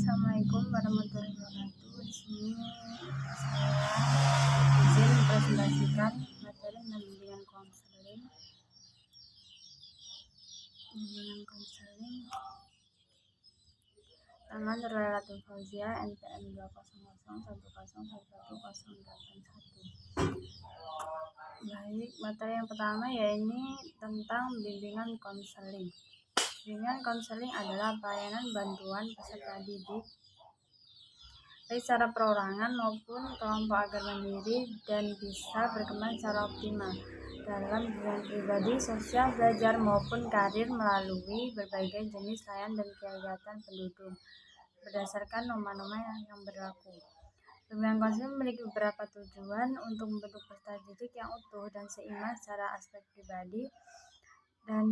Assalamualaikum warahmatullahi wabarakatuh. Di sini saya izin mempresentasikan materi tentang bimbingan konseling. Nama Nurul Fauzia, NPM 200101181. Baik, materi yang pertama yaitu tentang bimbingan konseling. Bimbingan konseling adalah pelayanan bantuan peserta didik baik secara perorangan maupun kelompok agar mandiri dan bisa berkembang secara optimal dalam bimbingan pribadi, sosial, belajar maupun karir melalui berbagai jenis layanan dan kegiatan pendukung berdasarkan norma-norma yang berlaku. Bimbingan konseling memiliki beberapa tujuan untuk membentuk peserta didik yang utuh dan seimbang secara aspek pribadi dan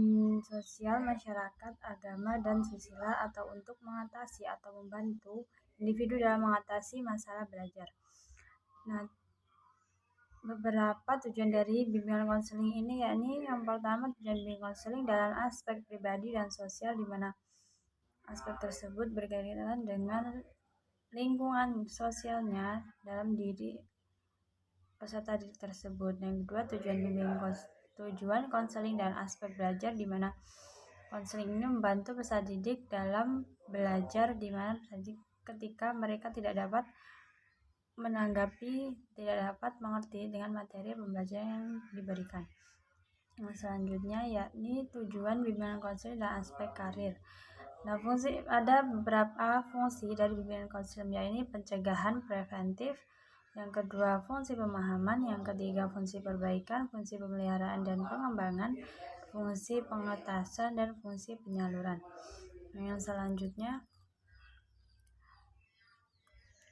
sosial, masyarakat, agama, dan susila, atau untuk mengatasi atau membantu individu dalam mengatasi masalah belajar. Nah, beberapa tujuan dari bimbingan konseling ini yakni yang pertama, tujuan bimbingan konseling dalam aspek pribadi dan sosial, di mana aspek tersebut berkaitan dengan lingkungan sosialnya dalam diri peserta didik tersebut. Yang kedua, tujuan konseling dan aspek belajar, di mana konseling ini membantu peserta didik dalam belajar, di mana peserta didik ketika mereka tidak dapat mengerti dengan materi pembelajaran yang diberikan. Yang selanjutnya yakni tujuan bimbingan konseling dan aspek karir. Nah, ada beberapa fungsi dari bimbingan konseling, yaitu pencegahan preventif, yang kedua fungsi pemahaman, yang ketiga fungsi perbaikan, fungsi pemeliharaan dan pengembangan, fungsi pengetasan, dan fungsi penyaluran. Yang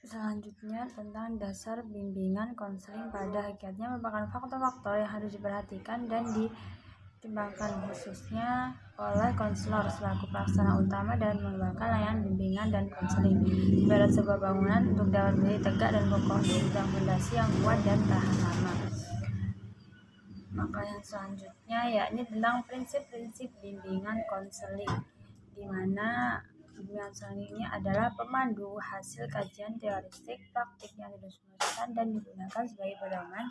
selanjutnya tentang dasar bimbingan konseling. Pada hakikatnya merupakan faktor-faktor yang harus diperhatikan dan ditimbangkan khususnya oleh konselor selaku pelaksana utama dalam mengembangkan layanan bimbingan dan konseling. Ibarat sebuah bangunan, untuk dapat berdiri tegak dan kokoh dibutuhkan fondasi yang kuat dan tahan lama. Maka yang selanjutnya yakni tentang prinsip-prinsip bimbingan konseling, di mana bimbingan konseling ini adalah pemandu hasil kajian teoretik praktik yang didiskusikan dan digunakan sebagai pedoman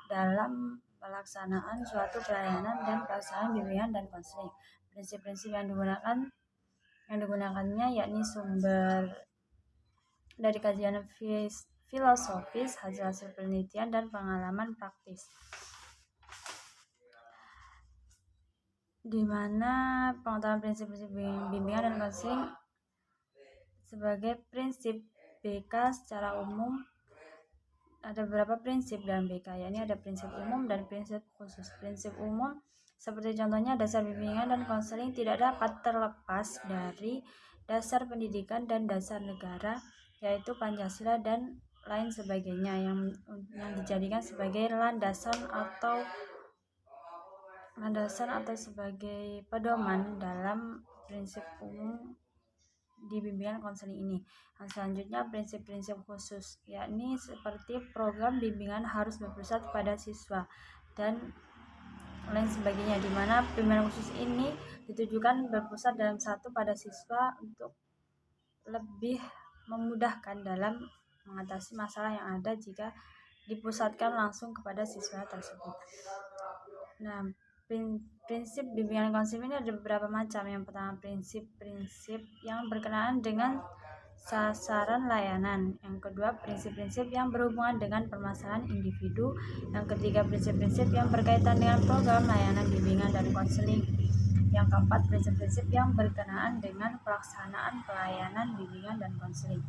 dalam pelaksanaan suatu pelayanan dan pelaksanaan bimbingan dan konseling. Prinsip-prinsip yang digunakannya yakni sumber dari kajian filosofis, hasil-hasil penelitian, dan pengalaman praktis, di mana pengetahuan prinsip-prinsip bimbingan dan konseling sebagai prinsip BK secara umum. Ada beberapa prinsip dalam BK, yakni ada prinsip umum dan prinsip khusus. Prinsip umum seperti contohnya dasar bimbingan dan konseling tidak dapat terlepas dari dasar pendidikan dan dasar negara, yaitu Pancasila dan lain sebagainya, yang dijadikan sebagai landasan atau sebagai pedoman dalam prinsip umum di bimbingan konseling ini. Yang selanjutnya prinsip-prinsip khusus, yakni seperti program bimbingan harus berpusat pada siswa dan lain sebagainya, di mana bimbingan khusus ini ditujukan berpusat dalam satu pada siswa untuk lebih memudahkan dalam mengatasi masalah yang ada jika dipusatkan langsung kepada siswa tersebut. Nah, prinsip bimbingan konseling ini ada beberapa macam. Yang pertama, prinsip-prinsip yang berkenaan dengan sasaran layanan. Yang kedua, prinsip-prinsip yang berhubungan dengan permasalahan individu. Yang ketiga, prinsip-prinsip yang berkaitan dengan program layanan bimbingan dan konseling. Yang keempat, prinsip-prinsip yang berkenaan dengan pelaksanaan pelayanan bimbingan dan konseling.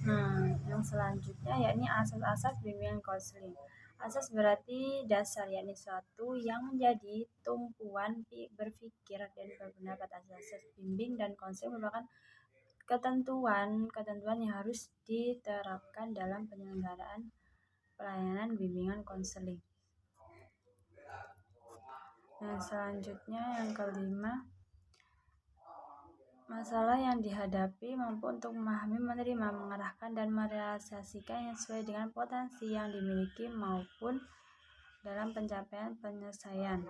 Nah, yang selanjutnya yakni asas-asas bimbingan konseling. Asas berarti dasar, yakni suatu yang menjadi tumpuan berpikir dan berpendapat. Asas bimbing dan konseling merupakan ketentuan yang harus diterapkan dalam penyelenggaraan pelayanan bimbingan konseling. Yang selanjutnya yang kelima, masalah yang dihadapi mampu untuk memahami, menerima, mengarahkan, dan merealisasikan yang sesuai dengan potensi yang dimiliki maupun dalam pencapaian penyelesaian.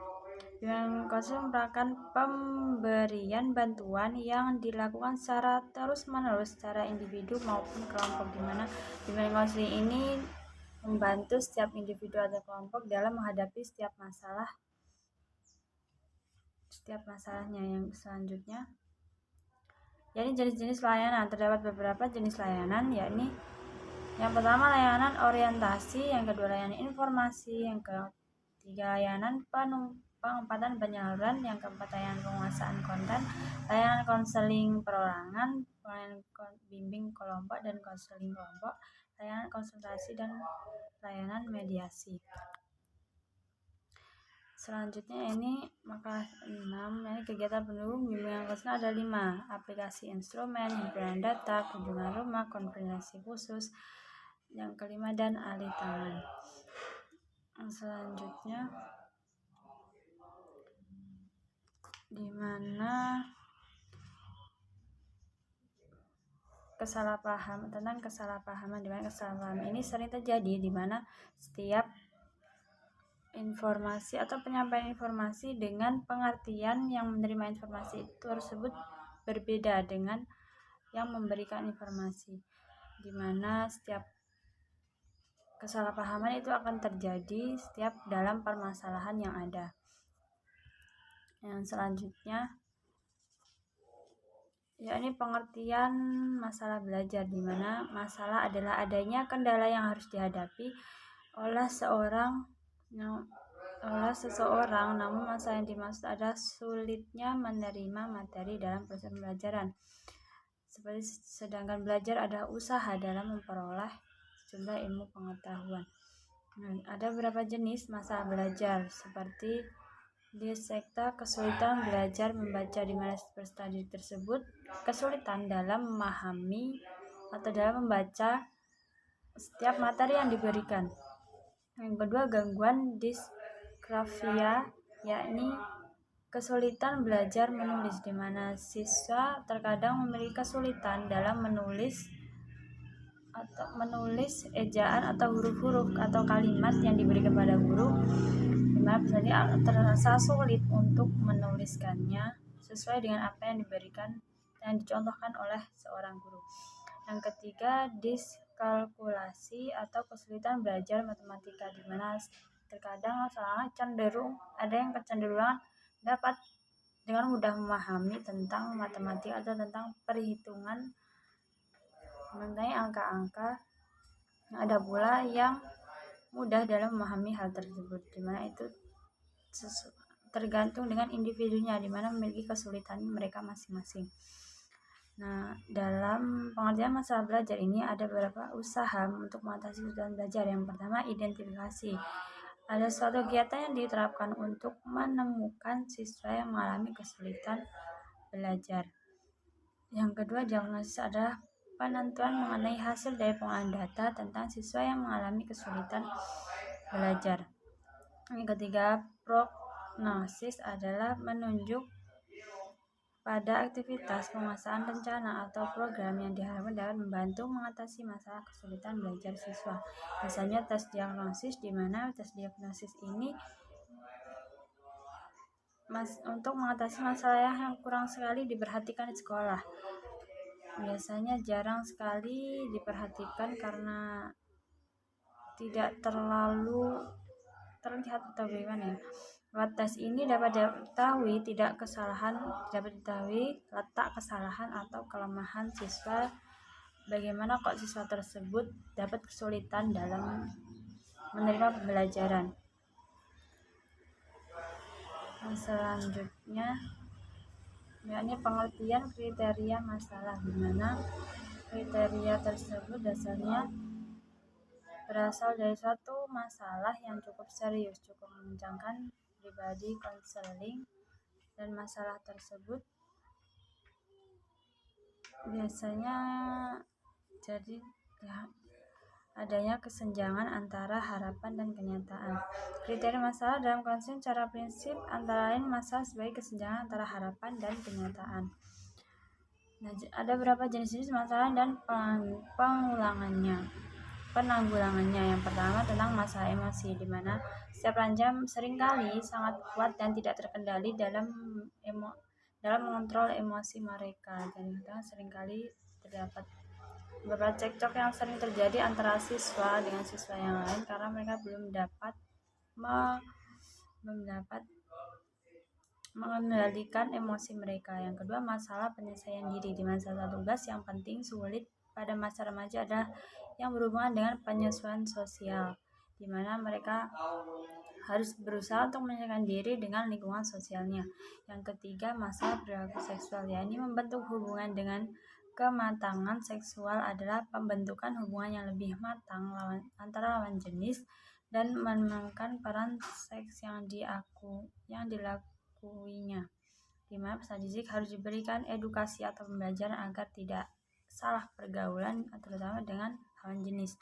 Bimbingan konseling merupakan pemberian bantuan yang dilakukan secara terus-menerus secara individu maupun kelompok, di mana bimbingan konseling ini membantu setiap individu atau kelompok dalam menghadapi setiap masalahnya. Yang selanjutnya, yakni jenis-jenis layanan. Terdapat beberapa jenis layanan, yakni yang pertama layanan orientasi, yang kedua layanan informasi, yang ketiga layanan penempatan penyaluran, yang keempat layanan penguasaan konten, layanan konseling perorangan, layanan bimbing kelompok dan konseling kelompok, layanan konsultasi, dan layanan mediasi. Selanjutnya ini makalah 6, ini kegiatan pendukung bimbingan konseling ada 5: aplikasi instrumen, himpunan data, kunjungan rumah, konferensi khusus, yang kelima, dan alih tangan. Selanjutnya, di mana kesalahpahaman di mana kesalahpahaman ini sering terjadi, di mana setiap informasi atau penyampaian informasi dengan pengertian yang menerima informasi tersebut berbeda dengan yang memberikan informasi, di mana setiap kesalahpahaman itu akan terjadi setiap dalam permasalahan yang ada. Yang selanjutnya, yakni pengertian masalah belajar, di mana masalah adalah adanya kendala yang harus dihadapi oleh seseorang, namun masalah yang dimaksud adalah sulitnya menerima materi dalam proses pembelajaran. Sedangkan belajar adalah usaha dalam memperoleh sejumlah ilmu pengetahuan. Ada beberapa jenis masalah belajar, seperti disekta, kesulitan belajar membaca, di mana peserta didik tersebut kesulitan dalam memahami atau dalam membaca setiap materi yang diberikan. Yang kedua, gangguan disgrafia, yakni kesulitan belajar menulis, di mana siswa terkadang memiliki kesulitan dalam menulis ejaan atau huruf-huruf atau kalimat yang diberi kepada guru, di mana peserta terasa sulit untuk menuliskannya sesuai dengan apa yang dicontohkan oleh seorang guru. Yang ketiga, diskalkulasi atau kesulitan belajar matematika, di mana terkadang ada yang kecenderungan dapat dengan mudah memahami tentang matematika atau tentang perhitungan mengenai angka-angka. Ada pula yang mudah dalam memahami hal tersebut, di mana itu tergantung dengan individunya, di mana memiliki kesulitan mereka masing-masing. Nah, dalam pengertian masalah belajar ini ada beberapa usaha untuk mengatasi kesulitan belajar. Yang pertama, identifikasi. Ada suatu kegiatan yang diterapkan untuk menemukan siswa yang mengalami kesulitan belajar. Yang kedua, diagnosis adalah penentuan mengenai hasil dari pengolahan data tentang siswa yang mengalami kesulitan belajar. Yang ketiga, prognosis adalah menunjuk pada aktivitas penguasaan rencana atau program yang diharapkan dapat membantu mengatasi masalah kesulitan belajar siswa. Misalnya tes diagnosis, di mana tes diagnosis ini untuk mengatasi masalah yang kurang sekali diperhatikan di sekolah. Biasanya jarang sekali diperhatikan karena tidak terlalu terlihat atau bagaimana ya. Lewat tes ini dapat diketahui letak kesalahan atau kelemahan siswa, bagaimana kok siswa tersebut dapat kesulitan dalam menerima pembelajaran. Selanjutnya, yakni pengertian kriteria masalah, di mana kriteria tersebut dasarnya berasal dari suatu masalah yang cukup serius, cukup mengencangkan pribadi konseling, dan masalah tersebut biasanya jadi adanya kesenjangan antara harapan dan kenyataan. Kriteria masalah dalam konseling secara prinsip antara lain masalah sebagai kesenjangan antara harapan dan kenyataan. Nah, ada beberapa jenis-jenis masalah dan pengulangannya. penanggulangannya. Yang pertama tentang masalah emosi, di mana setiap remaja seringkali sangat kuat dan tidak terkendali dalam mengontrol emosi mereka, dan seringkali terdapat beberapa cekcok yang sering terjadi antara siswa dengan siswa yang lain karena mereka belum dapat mengendalikan emosi mereka. Yang kedua, masalah penyelesaian diri, di mana salah satu tugas yang penting sulit pada masa remaja adalah yang berhubungan dengan penyesuaian sosial, di mana mereka harus berusaha untuk menyesuaikan diri dengan lingkungan sosialnya. Yang ketiga, masalah perilaku seksual, yakni membentuk hubungan dengan kematangan seksual adalah pembentukan hubungan yang lebih matang antara lawan jenis dan menemukan peran seks yang dilakuinya, di mana peserta didik harus diberikan edukasi atau pembelajaran agar tidak salah pergaulan, terutama dengan lawan jenis.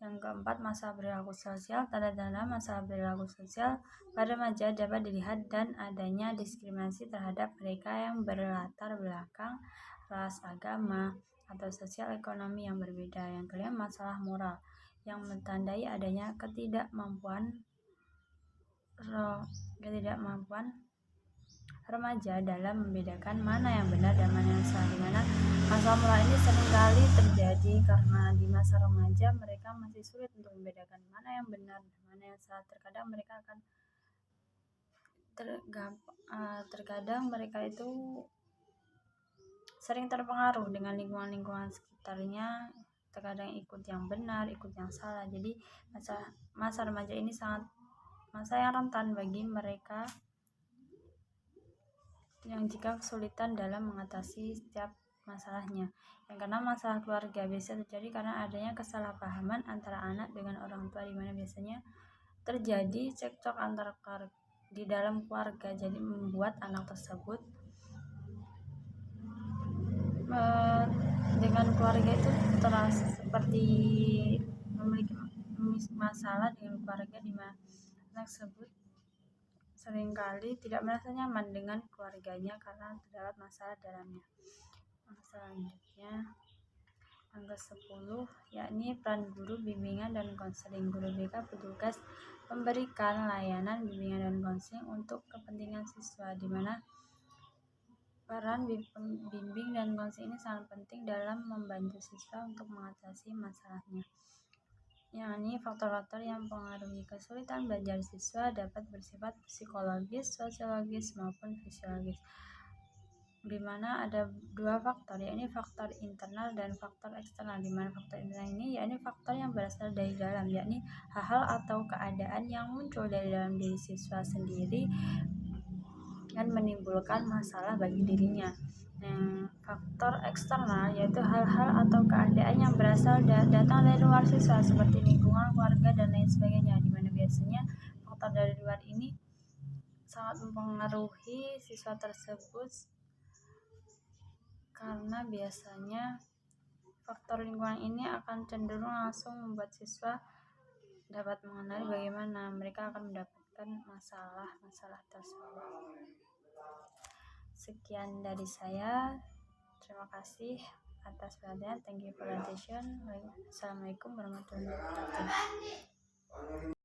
Yang keempat, masalah perilaku sosial. Tanda-tanda masalah perilaku sosial pada remaja dapat dilihat dan adanya diskriminasi terhadap mereka yang berlatar belakang ras, agama, atau sosial ekonomi yang berbeda. Yang kelima, masalah moral, yang mentandai adanya ketidakmampuan remaja dalam membedakan mana yang benar dan mana yang salah, di mana masalah moral ini seringkali terjadi karena di masa remaja mereka masih sulit untuk membedakan mana yang benar dan mana yang salah. Terkadang mereka itu sering terpengaruh dengan lingkungan sekitarnya, terkadang ikut yang benar, ikut yang salah. Jadi masa remaja ini sangat masa yang rentan bagi mereka yang jika kesulitan dalam mengatasi setiap masalahnya. Yang keenam, masalah keluarga, biasa terjadi karena adanya kesalahpahaman antara anak dengan orang tua, di mana biasanya terjadi cekcok antara di dalam keluarga, jadi membuat anak tersebut dengan keluarga itu terasa seperti memiliki masalah dengan keluarga, di mana anak tersebut seringkali tidak merasa nyaman dengan keluarganya karena terdapat masalah dalamnya. Selanjutnya, yang ke-10, yakni peran guru bimbingan dan konseling. Guru BK bertugas memberikan layanan bimbingan dan konseling untuk kepentingan siswa, di mana peran bimbing dan konseling ini sangat penting dalam membantu siswa untuk mengatasi masalahnya. Yakni faktor-faktor yang mempengaruhi kesulitan belajar siswa dapat bersifat psikologis, sosiologis, maupun fisiologis, di mana ada dua faktor, yakni faktor internal dan faktor eksternal. Di mana faktor internal ini yakni faktor yang berasal dari dalam, yakni hal-hal atau keadaan yang muncul dari dalam diri siswa sendiri dan menimbulkan masalah bagi dirinya. Faktor eksternal yaitu hal-hal atau keadaan yang berasal datang dari luar siswa seperti lingkungan, keluarga, dan lain sebagainya, di mana biasanya faktor dari luar ini sangat mempengaruhi siswa tersebut karena biasanya faktor lingkungan ini akan cenderung langsung membuat siswa dapat mengenali bagaimana mereka akan mendapatkan masalah tersebut. Sekian dari saya. Terima kasih atas perhatian. Thank you for attention. Assalamualaikum warahmatullahi wabarakatuh.